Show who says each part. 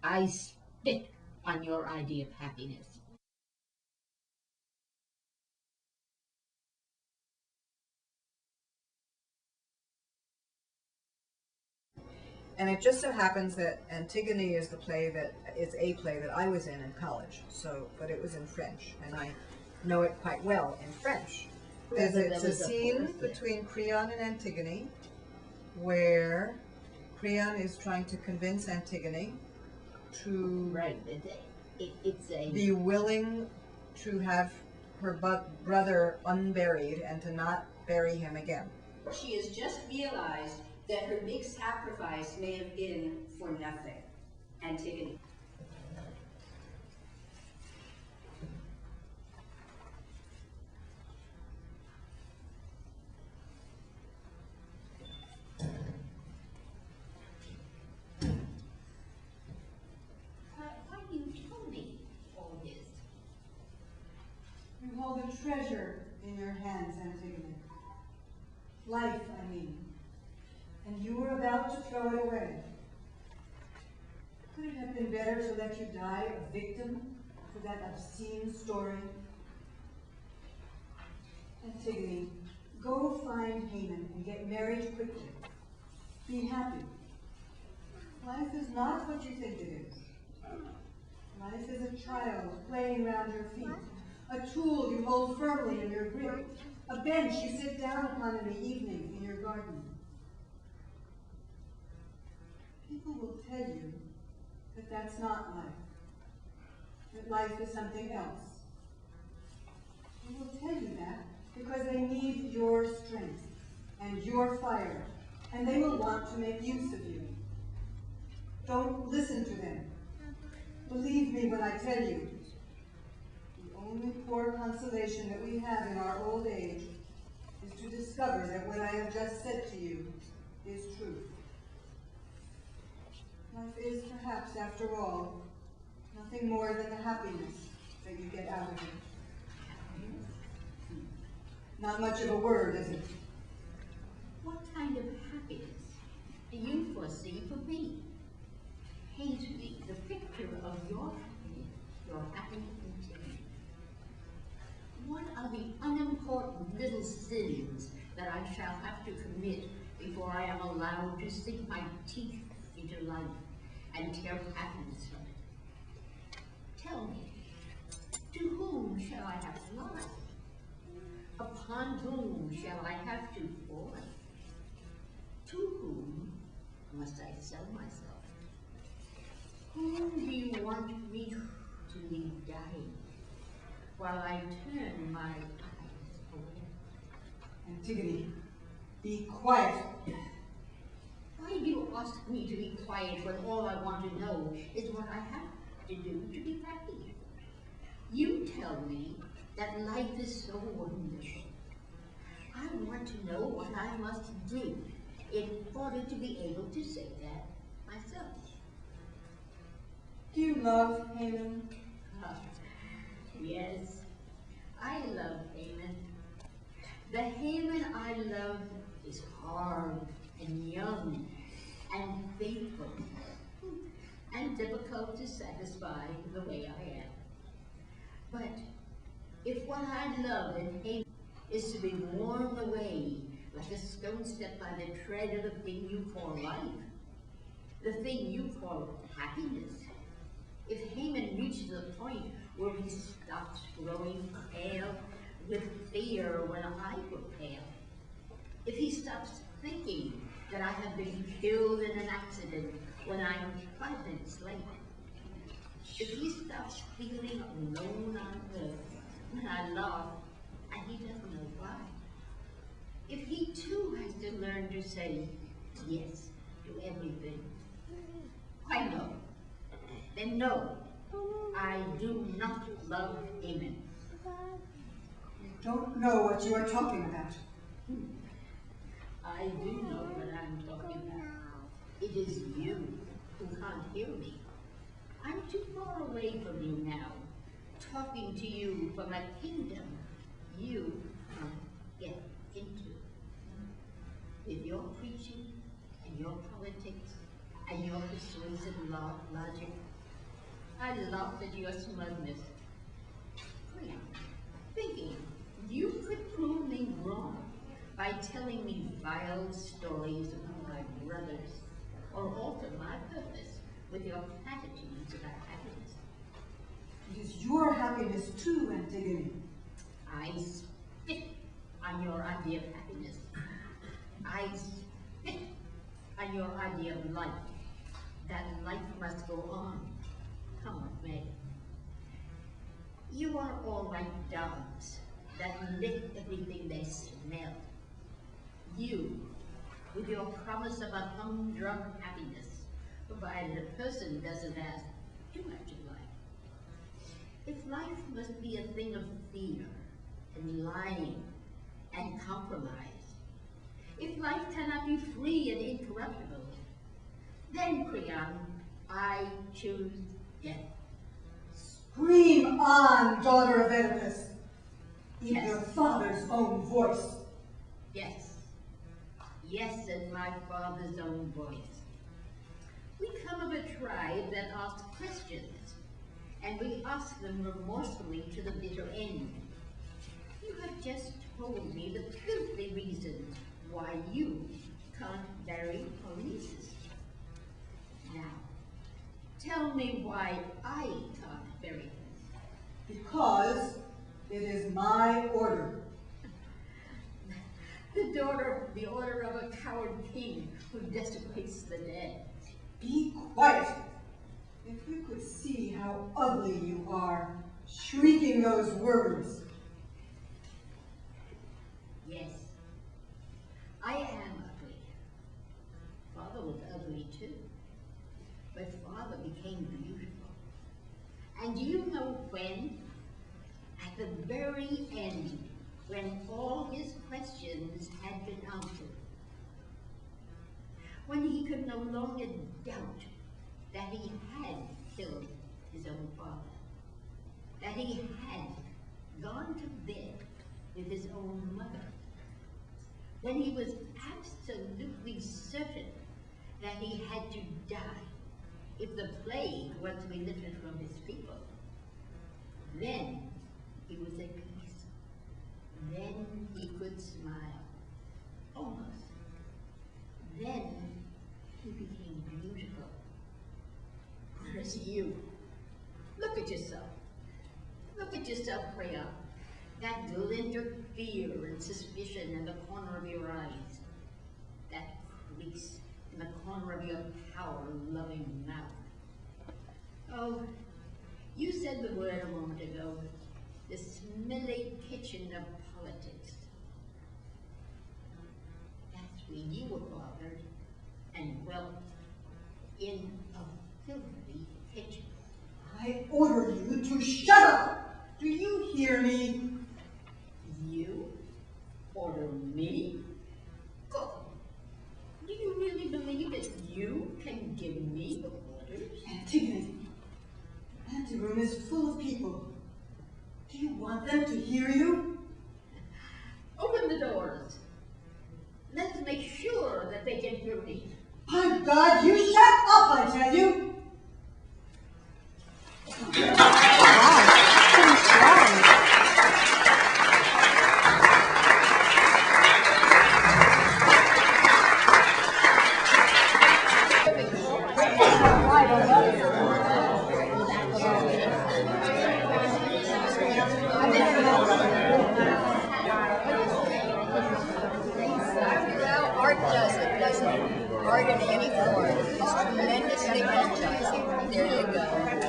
Speaker 1: I spit on your idea of happiness.
Speaker 2: And it just so happens that Antigone is a play that I was in college. So, but it was in French, and I know it quite well in French. It's a scene between Creon and Antigone, where Creon is trying to convince Antigone to be willing to have her brother unburied and to not bury him again.
Speaker 3: She has just realized that her big sacrifice may have been for nothing. Antigone.
Speaker 1: Why do you tell me all this?
Speaker 4: You hold a treasure in your hands, Antigone. Life, I mean. And you were about to throw it away. Could it have been better to let you die a victim to that obscene story? Antigone, go find Haman and get married quickly. Be happy. Life is not what you think it is. Life is a child playing around your feet, a tool you hold firmly in your grip, a bench you sit down upon in the evening in your garden. People will tell you that that's not life, that life is something else. They will tell you that because they need your strength and your fire, and they will want to make use of you. Don't listen to them. Believe me when I tell you, the only poor consolation that we have in our old age is to discover that what I have just said to you is true. Life is perhaps, after all, nothing more than the happiness that you get out of it. Not much of a word, is it?
Speaker 1: What kind of happiness do you foresee for me? Paint me the picture of your happy continuance. What are the unimportant little sins that I shall have to commit before I am allowed to sink my teeth into life and tear happiness from it? Tell me, to whom shall I have to lie? Upon whom shall I have to fall? To whom must I sell myself? Whom do you want me to leave dying while I turn my eyes away?
Speaker 4: Antigone, be quiet.
Speaker 1: Why do you ask me to be quiet when all I want to know is what I have to do to be happy? You tell me that life is so wonderful. I want to know what I must do in order to be able to say that myself.
Speaker 4: Do you love Haman?
Speaker 1: Yes, I love Haman. The Haman I love is hard and young and faithful and difficult to satisfy the way I am. But if what I love in Haman is to be worn away like a stone step by the tread of the thing you call life, the thing you call happiness, if Haman reaches a point where he stops growing pale with fear when I grow pale, if he stops thinking that I have been killed in an accident when I'm 5 minutes late, if he stops feeling alone on earth when I laugh and he doesn't know why, if he too has to learn to say yes to everything, I know. Then no, I do not love Haman.
Speaker 4: You don't know what you are talking about.
Speaker 1: I do know what I'm talking about. It is you who can't hear me. I'm too far away from you now, talking to you from a kingdom you can't get into. With your preaching and your politics and your persuasive logic. I laughed at your smugness. Creon, thinking you could prove me wrong by telling me vile stories of my brothers, or alter my purpose with your platitudes about happiness.
Speaker 4: It is your happiness too, Antigone.
Speaker 1: I spit on your idea of happiness. I spit on your idea of life, that life must go on, come what may. You are all like dogs that lick everything they smell. You, with your promise of a humdrum happiness, provided a person doesn't ask too much of life. If life must be a thing of fear and lying and compromise, if life cannot be free and incorruptible, then, Creon, I choose death.
Speaker 4: Scream on, daughter of Oedipus, in
Speaker 1: Yes.
Speaker 4: your father's own voice.
Speaker 1: Yes. Yes, in my father's own voice. We come of a tribe that asks questions, and we ask them remorsefully to the bitter end. You have just told me the filthy reason why you can't marry Polynices. Now, tell me why I can't marry him.
Speaker 4: Because it is my order.
Speaker 1: The order of a coward king who desecrates the dead.
Speaker 4: Be quiet. If you could see how ugly you are, shrieking those words.
Speaker 1: Yes, I am ugly. Father was ugly too, but father became beautiful. And do you know when? At the very end, when all his questions had been answered. When he could no longer doubt that he had killed his own father, that he had gone to bed with his own mother, when he was absolutely certain that he had to die if the plague were to be lifted from his people, then he was at peace. Then he could smile, almost. Then he became beautiful. Whereas you, look at yourself. Look at yourself, Creon. That glint of fear and suspicion in the corner of your eyes. That crease in the corner of your power-loving mouth. Oh, you said the word a moment ago, the smelly kitchen of politics. That's where you were fathered and dwelt, in a filthy kitchen.
Speaker 4: I order you to shut up. Do you hear me?
Speaker 1: You order me? Oh, do you really believe that you can give me the orders?
Speaker 4: Antigone, the anteroom is full of people. Do you want them to hear you?
Speaker 1: Open the doors. Let's make sure that they can hear me.
Speaker 4: My God, you shut up, I tell you!
Speaker 2: Art doesn't. Art in any form is tremendously energizing. There you go.